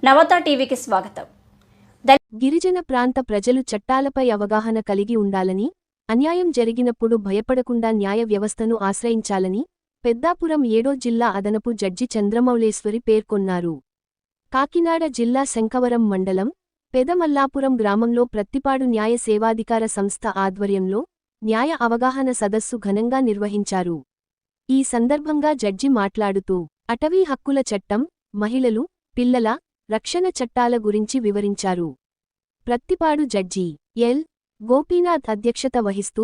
నవత టీవీకి స్వాగతం. గిరిజన ప్రాంత ప్రజలు చట్టాలపై అవగాహన కలిగి ఉండాలని, అన్యాయం జరిగినప్పుడు భయపడకుండా న్యాయ వ్యవస్థను ఆశ్రయించాలని పెద్దాపురం 7వ జిల్లా అదనపు జడ్జి చంద్రమౌళేశ్వరి పేర్కొన్నారు. కాకినాడ జిల్లా శంఖవరం మండలం పెదమల్లాపురం గ్రామంలో ప్రత్తిపాడు న్యాయ సేవాధికార సంస్థ ఆధ్వర్యంలో న్యాయ అవగాహన సదస్సు ఘనంగా నిర్వహించారు. ఈ సందర్భంగా జడ్జి మాట్లాడుతూ అటవీ హక్కుల చట్టం, మహిళలు, పిల్లల రక్షణ చట్టాల గురించి వివరించారు. Prathipadu judge L. గోపీనాథ్ అధ్యక్షత వహిస్తూ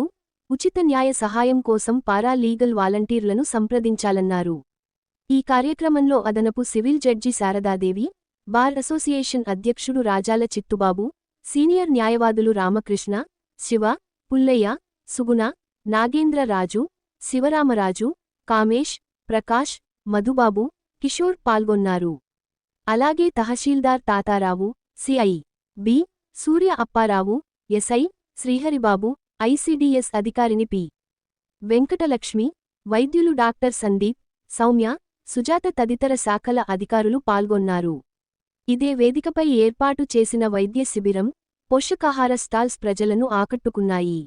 ఉచిత న్యాయ సహాయం కోసం పారా లీగల్ వాలంటీర్లను సంప్రదించాలన్నారు. ఈ కార్యక్రమంలో అదనపు civil judge Sharadadevi, bar association అధ్యక్షుడు రాజాల చిట్టుబాబు, సీనియర్ న్యాయవాదులు రామకృష్ణ, శివ, పుల్లయ్య, సుగుణ, నాగేంద్ర రాజు, శివరామరాజు, కామేష్, ప్రకాష్, మధుబాబు, కిషోర్ పాల్గొన్నారు. అలాగే తహశీల్దార్ తాతారావు, సిఐ బి. సూర్య అప్పారావు, ఎస్ఐ శ్రీహరిబాబు, ఐసిడిఎస్ అధికారిని పి. వెంకటలక్ష్మి, వైద్యులు డాక్టర్ సందీప్, సౌమ్య, సుజాత తదితర శాఖల అధికారులు పాల్గొన్నారు. ఇదే వేదికపై ఏర్పాటు చేసిన వైద్య శిబిరం, పోషకాహార స్టాల్స్ ప్రజలను ఆకట్టుకున్నాయి.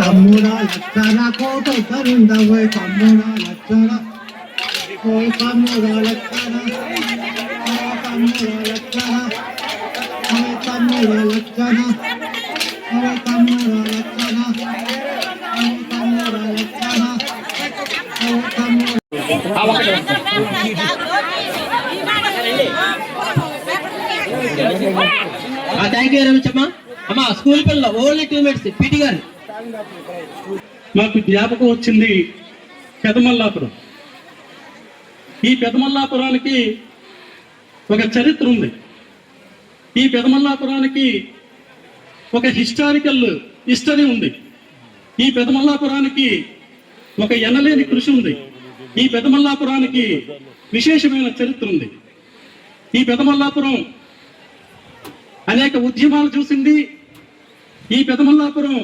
తమ్ముడా లక్షణ కోట కరుండవై తమ్ముడా లక్షణ ఓ తమ్ముడా లక్షణ ఓ తమ్ముడా లక్షణ ఓ తమ్ముడా లక్షణ ఓ తమ్ముడా లక్షణ ఓ తమ్ముడా లక్షణ ఓ తమ్ముడా. థ్యాంక్ యూ రమేష్ అమ్మా. స్కూల్ పిల్లలు ఓన్లీ 2 minutes పీటీ గారు. మాకు జ్ఞాపకం వచ్చింది పెదమల్లాపురం. ఈ పెదమల్లాపురానికి ఒక చరిత్ర ఉంది. ఈ పెదమల్లాపురానికి ఒక హిస్టరీ ఉంది. ఈ పెదమల్లాపురానికి ఒక ఎనలేని కృషి ఉంది. ఈ పెదమల్లాపురానికి విశేషమైన చరిత్ర ఉంది. ఈ పెదమల్లాపురం అనేక ఉద్యమాలు చూసింది. ఈ పెదమల్లాపురం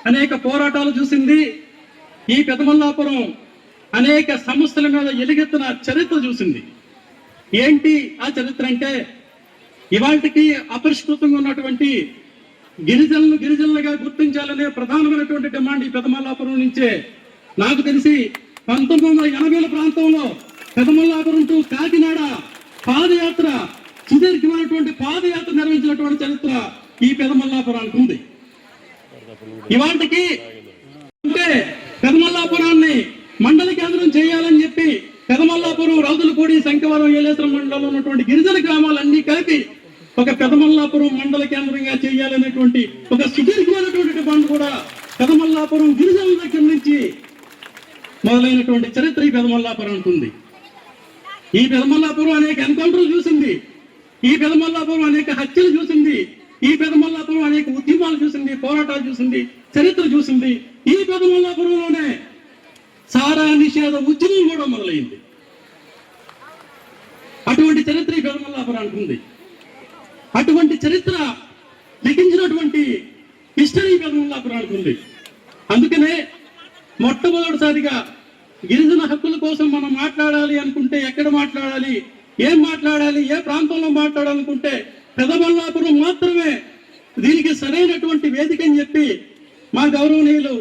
అనేక పోరాటాలు చూసింది. ఈ పెదమల్లాపురం అనేక సమస్యల మీద ఎలుగెత్తిన చరిత్ర చూసింది. ఏంటి ఆ చరిత్ర అంటే, ఇవాళకి అపరిష్కృతంగా ఉన్నటువంటి గిరిజనులుగా గుర్తించాలనే ప్రధానమైనటువంటి డిమాండ్ ఈ పెదమల్లాపురం నుంచే. నాకు తెలిసి 1980ల ప్రాంతంలో పెదమల్లాపురం టు కాకినాడ పాదయాత్ర, సుదీర్ఘమైనటువంటి పాదయాత్ర నిర్వహించినటువంటి చరిత్ర ఈ పెదమల్లాపురానికి ఉంది. ఇవాటికి అంటే పెదమల్లాపురాన్ని మండల కేంద్రం చేయాలని చెప్పి పెదమల్లాపురం, రౌతులపూడి, శంఖవరం, ఏలేశ్వరం మండలంలో ఉన్నటువంటి గిరిజన గ్రామాలన్నీ కలిపి ఒక పెదమల్లాపురం మండల కేంద్రంగా చేయాలనేటువంటి ఒక సుదీర్ఘమైనటువంటి డిమాండ్ కూడా పెదమల్లాపురం గిరిజనుల దగ్గర నుంచి మొదలైనటువంటి చరిత్ర ఈ పెదమల్లాపురానికి ఉంది. ఈ పెదమల్లాపురం అనేక ఎన్కౌంటర్లు చూసింది. ఈ పెదమల్లాపురం అనేక హత్యలు చూసింది. ఈ పెదమల్లాపురం అనేక ఉద్యమాలు చూసింది, పోరాటాలు చూసింది, చరిత్ర చూసింది. ఈ పెదమల్లాపురంలోనే సారా నిషేధ ఉద్యమం కూడా మొదలైంది. అటువంటి చరిత్ర ఈ పెదమల్లాపురానికి ఉంది. అటువంటి చరిత్ర లిఖించినటువంటి హిస్టరీ పెదమల్లాపురానికి ఉంది. అందుకనే మొట్టమొదటిసారిగా గిరిజన హక్కుల కోసం మనం మాట్లాడాలి అనుకుంటే ఎక్కడ మాట్లాడాలి, ఏం మాట్లాడాలి, ఏ ప్రాంతంలో మాట్లాడాలనుకుంటే పెదమల్లాపురం మాత్రమే దీనికి సరైనటువంటి వేదిక అని చెప్పి మా గౌరవనీయులు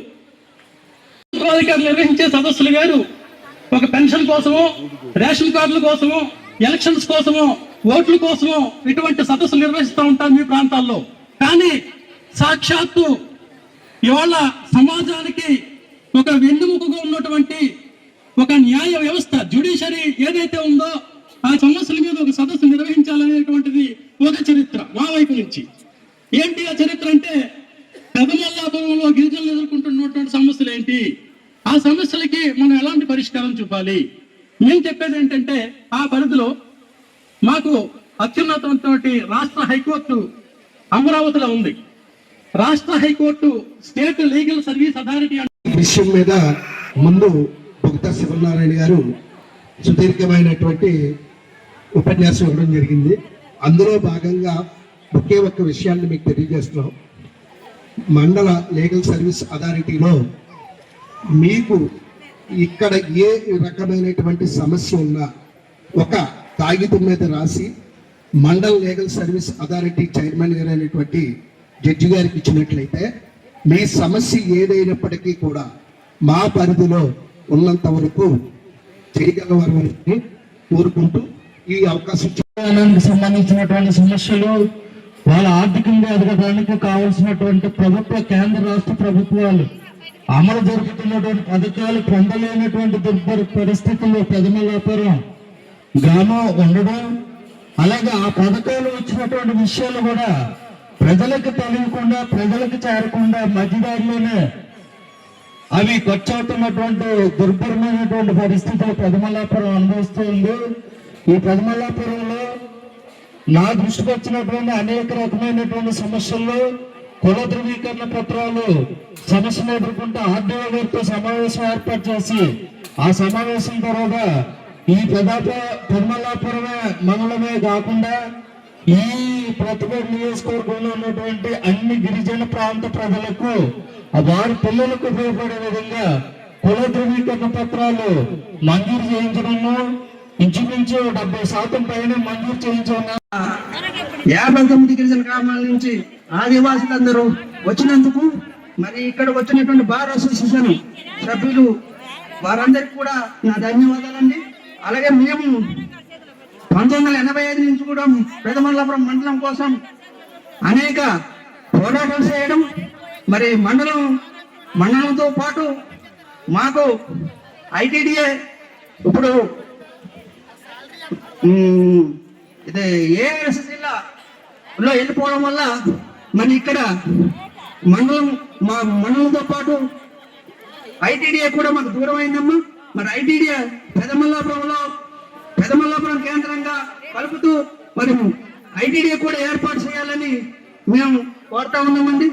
నిర్వహించే సదస్సులు గారు ఒక పెన్షన్ కోసమో, రేషన్ కార్డుల కోసమో, ఎలక్షన్స్ కోసమో, ఓట్ల కోసమో ఇటువంటి సదస్సులు నిర్వహిస్తూ ఉంటారు మీ ప్రాంతాల్లో. కానీ సాక్షాత్తు ఇవాళ సమాజానికి ఒక వెన్నెముకగా ఉన్నటువంటి ఒక న్యాయ వ్యవస్థ, జ్యుడిషియరీ ఏదైతే ఉందో ఆ సమస్యల మీద ఒక సదస్సు నిర్వహించాలనేటువంటిది ఒక చరిత్ర మా వైపు నుంచి. ఏంటి ఆ చరిత్ర అంటే, పెదమల్లాపురంలో గిరిజనులు ఎదుర్కొంటున్నటువంటి సమస్యలు ఏంటి, ఆ సమస్యలకి మనం ఎలాంటి పరిష్కారం చూపాలి. మేము చెప్పేది ఏంటంటే, ఆ పరిధిలో మాకు అత్యున్నతమైనటువంటి రాష్ట్ర హైకోర్టు అమరావతిలో ఉంది. రాష్ట్ర high court state legal service authority విషయం మీద ముందు భక్త శివనారాయణ గారు సుదీర్ఘమైనటువంటి ఉపన్యాసం ఇవ్వడం జరిగింది. అందులో భాగంగా ఒకే ఒక్క విషయాన్ని మీకు తెలియజేస్తున్నాం. మండల లీగల్ సర్వీస్ అథారిటీలో మీకు ఇక్కడ ఏ రకమైనటువంటి సమస్య ఉన్నా ఒక కాగితం మీద రాసి mandal legal service authority chairman గారు అయినటువంటి జడ్జి గారికి ఇచ్చినట్లయితే మీ సమస్య ఏదైనప్పటికీ కూడా మా పరిధిలో ఉన్నంత వరకు చేయగలవారని కోరుకుంటూ ఈ అవకాశం తెలంగాణకు సంబంధించినటువంటి సమస్యలు వాళ్ళ ఆర్థికంగా ఎదగడానికి కావాల్సినటువంటి ప్రభుత్వ కేంద్ర రాష్ట్ర ప్రభుత్వాలు అమలు జరుగుతున్నటువంటి పథకాలు పొందలేనటువంటి దుర్భర పరిస్థితుల్లో పెదమల్లాపురం గ్రామం ఉండడం, అలాగే ఆ పథకాలు వచ్చినటువంటి విషయాలు కూడా ప్రజలకు తెలియకుండా ప్రజలకు చేరకుండా మధ్యదారిలోనే అవి ఖర్చు అవుతున్నటువంటి దుర్భరమైనటువంటి పరిస్థితులు పెదమల్లాపురం అనుభవిస్తుంది. ఈ పెదమల్లాపురంలో నా దృష్టికి వచ్చినటువంటి అనేక రకమైనటువంటి సమస్యల్లో కుల ధృవీకరణ పత్రాలు సమస్యను ఎదుర్కొంటూ ఆర్డీఓ గారితో సమావేశం ఏర్పాటు చేసి ఆ సమావేశం తర్వాత ఈ పెదమల్లాపురమే మండలమే కాకుండా ఈ ప్రతిపక్ష నియోజకవర్గంలో ఉన్నటువంటి అన్ని గిరిజన ప్రాంత ప్రజలకు వారి పిల్లలకు ఉపయోగపడే విధంగా కుల ధృవీకరణ పత్రాలు మంజూరు చేయించడము ఇంచుమించు 70% పైన మంజూరు చేయించున్నా 59 గిరిజన గ్రామాల నుంచి ఆదివాసులందరూ వచ్చినందుకు మరి ఇక్కడ వచ్చినటువంటి బార్ అసోసియేషన్ సభ్యులు వారందరికీ కూడా నా ధన్యవాదాలండి. అలాగే మేము 1985 నుంచి కూడా పెదమల్లాపురం మండలం కోసం అనేక పోరాటాలు చేయడం, మరి మండలంతో పాటు మాకు ఐటీడీఏ ఇప్పుడు ఇది ఏఎస్ జిల్లాలో వెళ్ళిపోవడం వల్ల మరి ఇక్కడ మండలంతో పాటు ఐటీడీఏ కూడా మాకు దూరం అయిందమ్మా. మరి ఐటీడీఏ పెదమల్లాపురం కేంద్రంగా కలుపుతూ మరి ఐటీడీఏ కూడా ఏర్పాటు చేయాలని మేము కోరుతా ఉన్నామండి.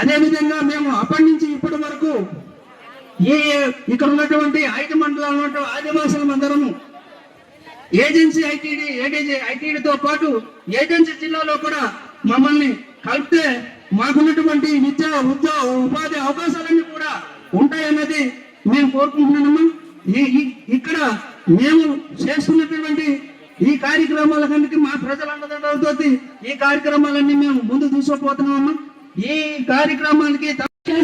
అదేవిధంగా మేము అప్పటి నుంచి ఇప్పటి వరకు ఇక్కడ ఉన్నటువంటి 5 మండలాల్లో ఉన్నటువంటి ఆదివాసుల అందరము ఏజెన్సీ ఐటీడీతో పాటు ఏజెన్సీ జిల్లాలో కూడా మమ్మల్ని కలిపితే మాకున్నటువంటి ఉపాధి అవకాశాలన్నీ కూడా ఉంటాయన్నది మేము కోరుకుంటున్నాము. ఇక్కడ మేము చేస్తున్నటువంటి ఈ కార్యక్రమాలకన్నిటి మా ప్రజలందరితో ఈ కార్యక్రమాలన్నీ మేము ముందు తీసుకుపోతున్నామమ్మా. ఈ కార్యక్రమాలకి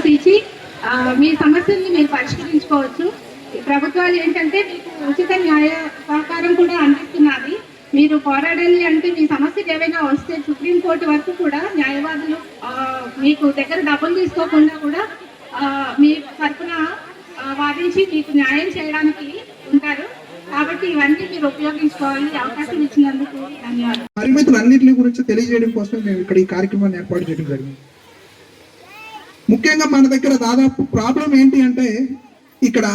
తీసి మీ సమస్యల్ని మీరు పరిష్కరించుకోవచ్చు. ప్రభుత్వాలు ఏంటంటే మీకు ఉచిత న్యాయ సహకారం కూడా అందిస్తున్నది. మీరు పోరాడాలి అంటే మీ సమస్యలు ఏవైనా వస్తే సుప్రీంకోర్టు వరకు కూడా న్యాయవాదులు మీకు దగ్గర డబ్బులు తీసుకోకుండా కూడా మీ తరఫున వాదించి మీకు న్యాయం చేయడానికి ఉంటారు. కాబట్టి ఇవన్నీ మీరు ఉపయోగించుకోవాలి. అవకాశం ఇచ్చినందుకు ధన్యవాదాలు. పరిమితులన్నింటి గురించి తెలియజేయడం కోసం మేము ఇక్కడ ఈ కార్యక్రమాన్ని ఏర్పాటు చేయడం జరిగింది. ముఖ్యంగా మన దగ్గర దాదాపు ప్రాబ్లం ఏంటి అంటే ఇక్కడ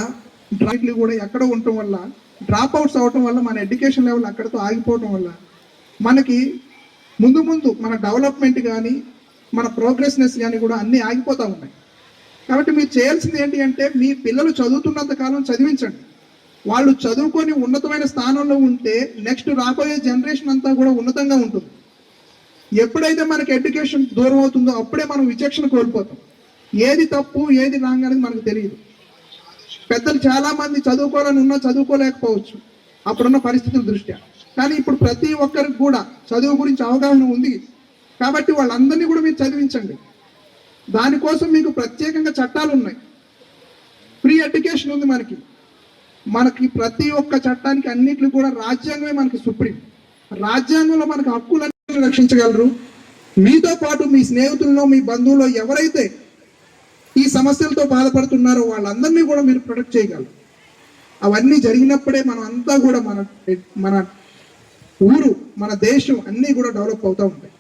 డ్రాయింగ్లు కూడా ఎక్కడ ఉండటం వల్ల డ్రాప్ అవుట్స్ అవటం వల్ల మన ఎడ్యుకేషన్ లెవెల్ అక్కడతో ఆగిపోవటం వల్ల మనకి ముందు మన డెవలప్మెంట్ కానీ మన ప్రోగ్రెస్నెస్ కానీ కూడా అన్నీ ఆగిపోతూ ఉన్నాయి. కాబట్టి మీరు చేయాల్సింది ఏంటి అంటే మీ పిల్లలు చదువుతున్నంత కాలం చదివించండి. వాళ్ళు చదువుకొని ఉన్నతమైన స్థానంలో ఉంటే నెక్స్ట్ రాబోయే జనరేషన్ అంతా కూడా ఉన్నతంగా ఉంటుంది. ఎప్పుడైతే మనకి ఎడ్యుకేషన్ దూరం అవుతుందో అప్పుడే మనం విచక్షణ కోల్పోతాం. ఏది తప్పు ఏది రాంగ్ అనేది మనకు తెలియదు. పెద్దలు చాలా మంది చదువుకోవాలని ఉన్నా చదువుకోలేకపోవచ్చు అప్పుడున్న పరిస్థితుల దృష్ట్యా. కానీ ఇప్పుడు ప్రతి ఒక్కరికి కూడా చదువు గురించి అవగాహన ఉంది కాబట్టి వాళ్ళందరినీ కూడా మీరు చదివించండి. దానికోసం మీకు ప్రత్యేకంగా చట్టాలు ఉన్నాయి. ఫ్రీ ఎడ్యుకేషన్ ఉంది మనకి ప్రతి ఒక్క చట్టానికి అన్నిటిని కూడా రాజ్యాంగమే మనకి సుప్రీం. రాజ్యాంగంలో మనకు హక్కులన్నీ రక్షించగలరు. మీతో పాటు మీ స్నేహితుల్లో మీ బంధువుల్లో ఎవరైతే ఈ సమస్యలతో బాధపడుతున్నారో వాళ్ళందరినీ కూడా మీరు ప్రొటెక్ట్ చేయగలరు. అవన్నీ జరిగినప్పుడే మనం అంతా కూడా మన ఊరు మన దేశం అన్నీ కూడా డెవలప్ అవుతూ ఉంటాయి.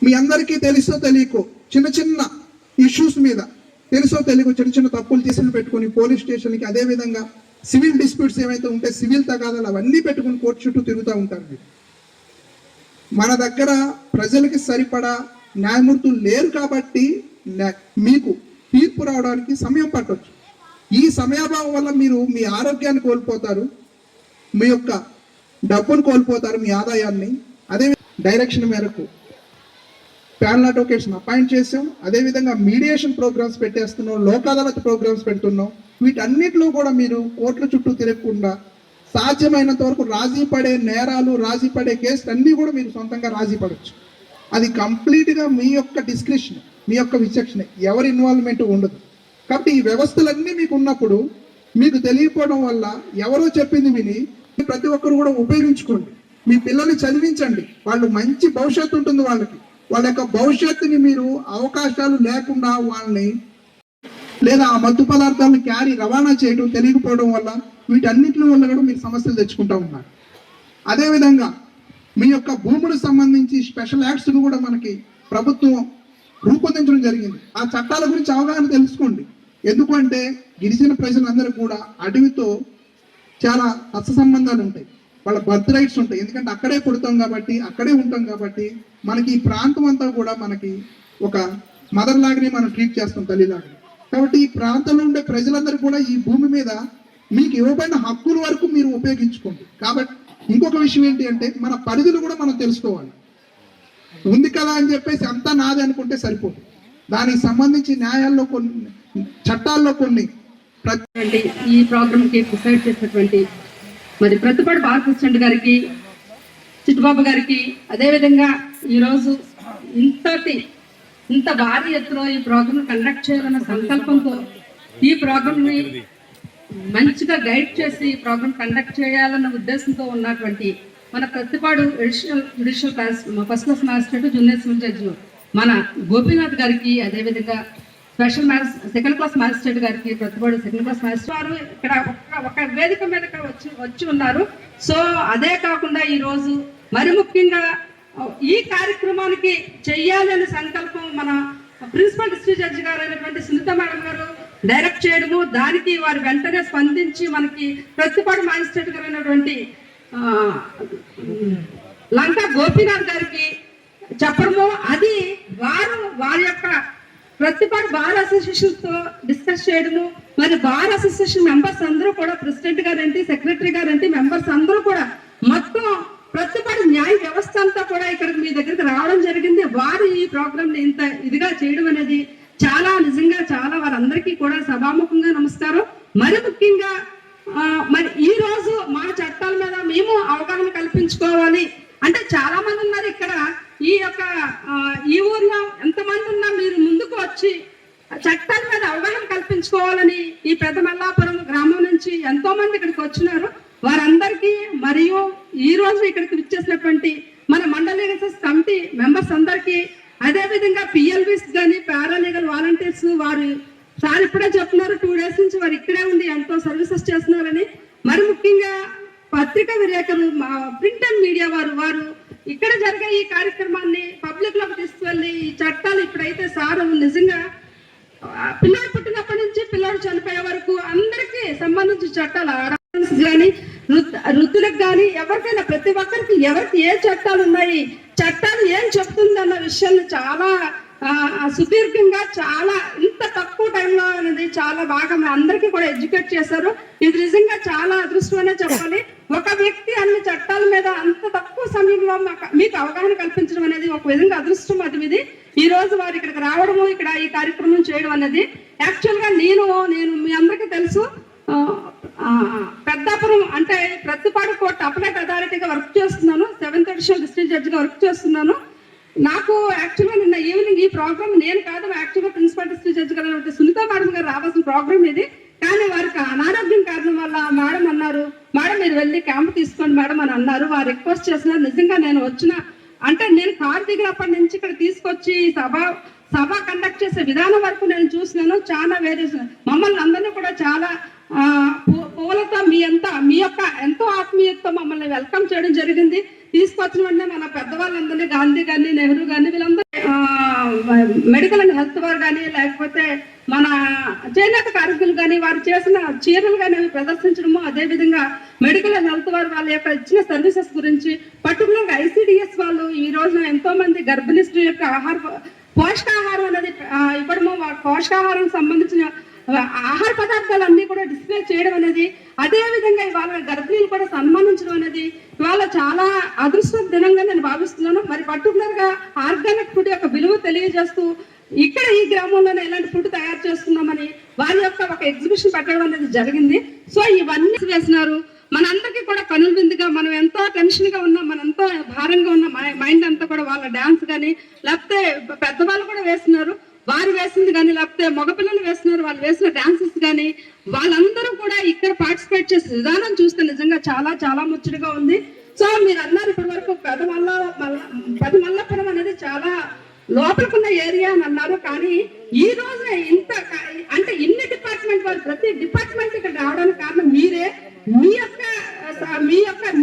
మీ అందరికీ తెలుసో తెలియకో చిన్న ఇష్యూస్ మీద తెలుసో తెలియకో చిన్న తప్పులు తీసుకుని పెట్టుకుని పోలీస్ స్టేషన్కి అదేవిధంగా సివిల్ డిస్ప్యూట్స్ ఏవైతే ఉంటే సివిల్ తగాదాలు అవన్నీ పెట్టుకుని కోర్టు చుట్టూ తిరుగుతూ ఉంటారు. మన దగ్గర ప్రజలకి సరిపడా న్యాయమూర్తులు లేరు కాబట్టి మీకు తీర్పు రావడానికి సమయం పట్టవచ్చు. ఈ సమయాభావం వల్ల మీరు మీ ఆరోగ్యాన్ని కోల్పోతారు, మీ యొక్క డబ్బును కోల్పోతారు, మీ ఆదాయాన్ని. అదే డైరెక్షన్ మేరకు ప్యానల్ అడ్వకేట్స్ని అపాయింట్ చేసాం. అదేవిధంగా మీడియేషన్ ప్రోగ్రామ్స్ పెట్టేస్తున్నాం, లోక్ అదాలత్ ప్రోగ్రామ్స్ పెడుతున్నాం. వీటన్నిటిలో కూడా మీరు కోర్టుల చుట్టూ తిరగకుండా సాధ్యమైనంత వరకు రాజీ పడే నేరాలు, రాజీ పడే కేసులు అన్నీ కూడా మీరు సొంతంగా రాజీ పడవచ్చు. అది కంప్లీట్గా మీ యొక్క డిస్క్రిప్షన్, మీ యొక్క విచక్షణ, ఎవరి ఇన్వాల్వ్మెంట్ ఉండదు. కాబట్టి ఈ వ్యవస్థలన్నీ మీకు ఉన్నప్పుడు మీకు తెలియకపోవడం వల్ల ఎవరో చెప్పింది విని ప్రతి ఒక్కరు కూడా ఉపయోగించుకోండి. మీ పిల్లల్ని చదివించండి, వాళ్ళు మంచి భవిష్యత్తు ఉంటుంది వాళ్ళకి. వాళ్ళ యొక్క భవిష్యత్తుని మీరు అవకాశాలు లేకుండా వాళ్ళని లేదా ఆ మత్తు పదార్థాలను రవాణా చేయడం తెలియకపోవడం వల్ల వీటన్నిటి వల్ల కూడా మీరు సమస్యలు తెచ్చుకుంటూ ఉన్నారు. అదేవిధంగా మీ యొక్క భూములకు సంబంధించి స్పెషల్ యాక్ట్స్ను కూడా మనకి ప్రభుత్వం రూపొందించడం జరిగింది. ఆ చట్టాల గురించి అవగాహన తెలుసుకోండి. ఎందుకంటే గిరిజన ప్రజలందరూ కూడా అడవితో చాలా సంబంధాలు ఉంటాయి, వాళ్ళ బర్త్ రైట్స్ ఉంటాయి. ఎందుకంటే అక్కడే పుడతాం కాబట్టి, అక్కడే ఉంటాం కాబట్టి మనకి ఈ ప్రాంతం అంతా కూడా మనకి ఒక మదర్ లాగానే మనం ట్రీట్ చేస్తాం, తల్లిలాగా. కాబట్టి ఈ ప్రాంతంలో ఉండే ప్రజలందరూ కూడా ఈ భూమి మీద మీకు ఇవ్వబడిన హక్కుల వరకు మీరు ఉపయోగించుకోండి. కాబట్టి ఇంకొక విషయం ఏంటి అంటే మన పరిధులు కూడా మనం తెలుసుకోవాలి. ఉంది కదా అని చెప్పేసి అంతా నాది అనుకుంటే సరిపోదు. దానికి సంబంధించి న్యాయాల్లో కొన్ని, చట్టాల్లో కొన్ని ఈ ప్రోగ్రామ్ కి డిసైడ్ చేసినటువంటి మరి ప్రతిపాడు బాలకృష్ణ గారికి, చిట్టుబాబు గారికి, అదేవిధంగా ఈరోజు ఇంత భారీ ఎత్తులో ఈ ప్రోగ్రామ్ కండక్ట్ చేయాలన్న సంకల్పంతో ఈ ప్రోగ్రామ్ ని మంచిగా గైడ్ చేసి ఈ ప్రోగ్రామ్ కండక్ట్ చేయాలన్న ఉద్దేశంతో ఉన్నటువంటి మన Prathipadu judicial first class magistrate, junior civil జడ్జిలు మన గోపీనాథ్ గారికి, అదేవిధంగా స్పెషల్ సెకండ్ క్లాస్ మ్యాజిస్ట్రేట్ గారికి, ప్రతిపాడు సెకండ్ క్లాస్ మ్యాజిస్ట్రేట్ వారు ఇక్కడ ఒక వేదిక మీద వచ్చి ఉన్నారు. సో అదే కాకుండా ఈరోజు మరి ముఖ్యంగా ఈ కార్యక్రమానికి చెయ్యాలి అనే సంకల్పం మన ప్రిన్సిపల్ డిస్ట్రిక్ట్ జడ్జి గారు అయినటువంటి సునీత మేడం గారు డైరెక్ట్ చేయడము, దానికి వారు వెంటనే స్పందించి మనకి ప్రతిపాడు మ్యాజిస్ట్రేట్ గారు అయినటువంటి లంకా గోపీనాథ్ గారికి చెప్పడము, అది వారి యొక్క ప్రతిపాడు బార్ అసోసియేషన్ తో డిస్కస్ చేయడము. మరి బార్ అసోసియేషన్ మెంబర్స్ అందరూ కూడా, ప్రెసిడెంట్ గారేంటి, సెక్రటరీ గారేంటి, మెంబర్స్ అందరూ కూడా మొత్తం ప్రతిపాడు న్యాయ వ్యవస్థ అంతా కూడా ఇక్కడికి మీ దగ్గరికి రావడం జరిగింది. వారు ఈ ప్రోగ్రామ్ ని ఇంత ఇదిగా చేయడం అనేది చాలా నిజంగా చాలా వారందరికీ కూడా సభాముఖంగా నమస్కారం. మరి ముఖ్యంగా మరి ఈ రోజు మా చట్టాల మీద మేము అవగాహన కల్పించుకోవాలి అంటే చాలా మంది ఉన్నారు ఇక్కడ. ఈ ఊర్లో ఎంతమంది ఉన్నా మీరు ముందుకు వచ్చి చట్టాల మీద అవగాహన కల్పించుకోవాలని ఈ పెద్ద మల్లాపురం గ్రామం నుంచి ఎంతో మంది ఇక్కడికి వచ్చినారు. వారందరికీ మరియు ఈ రోజు ఇక్కడికి విచ్చేసినటువంటి మన మండల లీగల్ కమిటీ మెంబర్స్ అందరికీ, అదేవిధంగా పిఎల్బీస్ కానీ పారాలీగల్ వాలంటీర్స్, వారు సార్ ఇప్పుడే చెప్తున్నారు 2 days నుంచి వారు ఇక్కడే ఉండి ఎంతో సర్వీసెస్ చేస్తున్నారని. మరి ముఖ్యంగా పత్రికా విలేకరులు, ప్రింట్ అండ్ మీడియా వారు ఇక్కడ జరిగే ఈ కార్యక్రమాన్ని పబ్లిక్ లోకి తీసుకువెళ్ళి ఈ చట్టాలు ఇప్పుడైతే సార్ నిజంగా పిల్లలు పుట్టినప్పటి నుంచి పిల్లలు చనిపోయే వరకు అందరికీ సంబంధించిన చట్టాలు కానీ వృద్ధులకు కానీ ఎవరికైనా ప్రతి ఒక్కరికి ఎవరికి ఏ చట్టాలు ఉన్నాయి, చట్టాలు ఏం చెప్తుంది అన్న విషయాన్ని చాలా సుదీర్ఘంగా చాలా ఇంత తక్కువ టైంలో అనేది చాలా బాగా అందరికీ కూడా ఎడ్యుకేట్ చేశారు. ఇది నిజంగా చాలా అదృష్టమనే చెప్పాలి. ఒక వ్యక్తి అన్ని చట్టాల మీద అంత తక్కువ సమయంలో మీకు అవగాహన కల్పించడం అనేది ఒక విధంగా అదృష్టం. అది ఈ రోజు వారు ఇక్కడికి రావడము, ఇక్కడ ఈ కార్యక్రమం చేయడం అనేది యాక్చువల్గా నేను మీ అందరికీ తెలుసు, పెద్దాపురం అంటే ప్రతిపాడు కోర్టు అపలేట్ అథారిటీగా వర్క్ చేస్తున్నాను, 7th అడిషనల్ డిస్ట్రిక్ట్ జడ్జిగా వర్క్ చేస్తున్నాను. నాకు యాక్చువల్గా నిన్న ఈవినింగ్ ఈ ప్రోగ్రామ్ నేను కాదు, యాక్చువల్గా ప్రిన్సిపల్ డిస్ట్రిక్ట్ జడ్జి గారు సునీత మేడం గారు రావాల్సిన ప్రోగ్రామ్ ఇది. కానీ వారికి అనారోగ్యం కారణం వల్ల మేడం అన్నారు, మేడం మీరు వెళ్ళి క్యాంప్ తీసుకోండి మేడం అని అన్నారు. వారు రిక్వెస్ట్ చేస్తున్నారు. నిజంగా నేను నేను కారు దిగినప్పటి నుంచి ఇక్కడ తీసుకొచ్చి సభ కండక్ట్ చేసే విధానం వరకు నేను చూసినాను. చాలా మమ్మల్ని అందరినీ కూడా చాలా పూలతో మీ యొక్క ఎంతో ఆత్మీయతతో మమ్మల్ని వెల్కమ్ చేయడం జరిగింది. తీసుకొచ్చిన వెంటనే మన పెద్దవాళ్ళందరినీ, గాంధీ కానీ, నెహ్రూ కానీ, వీళ్ళందరూ మెడికల్ అండ్ హెల్త్ వారు కానీ, లేకపోతే మన చేనేత కార్మికులు కానీ వారు చేసిన చీరలు కానీ ప్రదర్శించడము, అదేవిధంగా మెడికల్ అండ్ హెల్త్ వారు వాళ్ళ యొక్క ఇచ్చిన సర్వీసెస్ గురించి, పర్టికులర్గా ఐసిడిఎస్ వాళ్ళు ఈ రోజున ఎంతో మంది గర్భిణీ స్త్రీ యొక్క పోషకాహారం అనేది ఇవ్వడము, పోషకాహారం సంబంధించిన ఆహార పదార్థాలన్నీ కూడా డిస్ప్లే చేయడం అనేది, అదే విధంగా ఇవాళ గర్భిణీలు కూడా సన్మానించడం అనేది ఇవాళ చాలా అదృష్ట దినంగా నేను భావిస్తున్నాను. మరి పర్టికులర్ గా ఆర్గానిక్ ఫుడ్ యొక్క విలువ తెలియజేస్తూ ఇక్కడ ఈ గ్రామంలోనే ఎలాంటి ఫుడ్ తయారు చేస్తున్నామని వారి యొక్క ఒక ఎగ్జిబిషన్ పెట్టడం అనేది జరిగింది. సో ఇవన్నీ వేసినారు. మనందరికీ కూడా కనుల విందుగా మనం ఎంతో టెన్షన్ గా ఉన్నాం, మనం ఎంతో భారంగా ఉన్న మైండ్ అంతా కూడా వాళ్ళ డాన్స్ కానీ లేకపోతే పెద్దవాళ్ళు కూడా వేస్తున్నారు, వారు వేసింది కానీ లేకపోతే మగపిల్లలు వేస్తున్నారు వాళ్ళు వేసిన డాన్సెస్ కానీ వాళ్ళందరూ కూడా ఇక్కడ పార్టిసిపేట్ చేసే విధానం చూస్తే నిజంగా చాలా చాలా ముచ్చటగా ఉంది. సో మీరు అన్నారు ఇప్పటి వరకు పది మల్లపురం అనేది చాలా లోపలికున్న ఏరియా అని అన్నారు. కానీ ఈ రోజున ఇంత అంటే ఇన్ని డిపార్ట్మెంట్ వారు ప్రతి డిపార్ట్మెంట్ ఇక్కడ రావడానికి కారణం మీరే.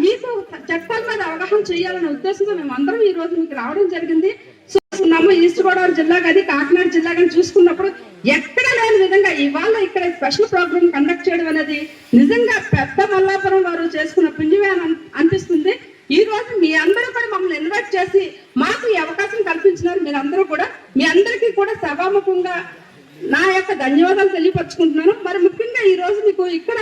మీకు చట్టాల మీద అవగాహన చేయాలనే ఉద్దేశంతో మేము అందరం ఈ రోజు మీకు రావడం జరిగింది. చూసుకున్నాము ఈస్ట్ గోదావరి జిల్లా కానీ కాకినాడ జిల్లా కానీ చూసుకున్నప్పుడు ఎక్కడ లేని విధంగా ఇవాళ ఇక్కడ స్పెషల్ ప్రోగ్రామ్ కండక్ట్ చేయడం అనేది నిజంగా పెద్ద మల్లాపురం వారు చేసుకున్న పుణ్యమే అనిపిస్తుంది. ఈ రోజు మీ అందరూ కూడా మమ్మల్ని ఇన్వైట్ చేసి మాకు ఈ అవకాశం కల్పించినారు. మీరందరూ కూడా మీ అందరికీ కూడా సభాముఖంగా నా యొక్క ధన్యవాదాలు తెలియపరుచుకుంటున్నాను. మరి ముఖ్యంగా ఈ రోజు మీకు ఇక్కడ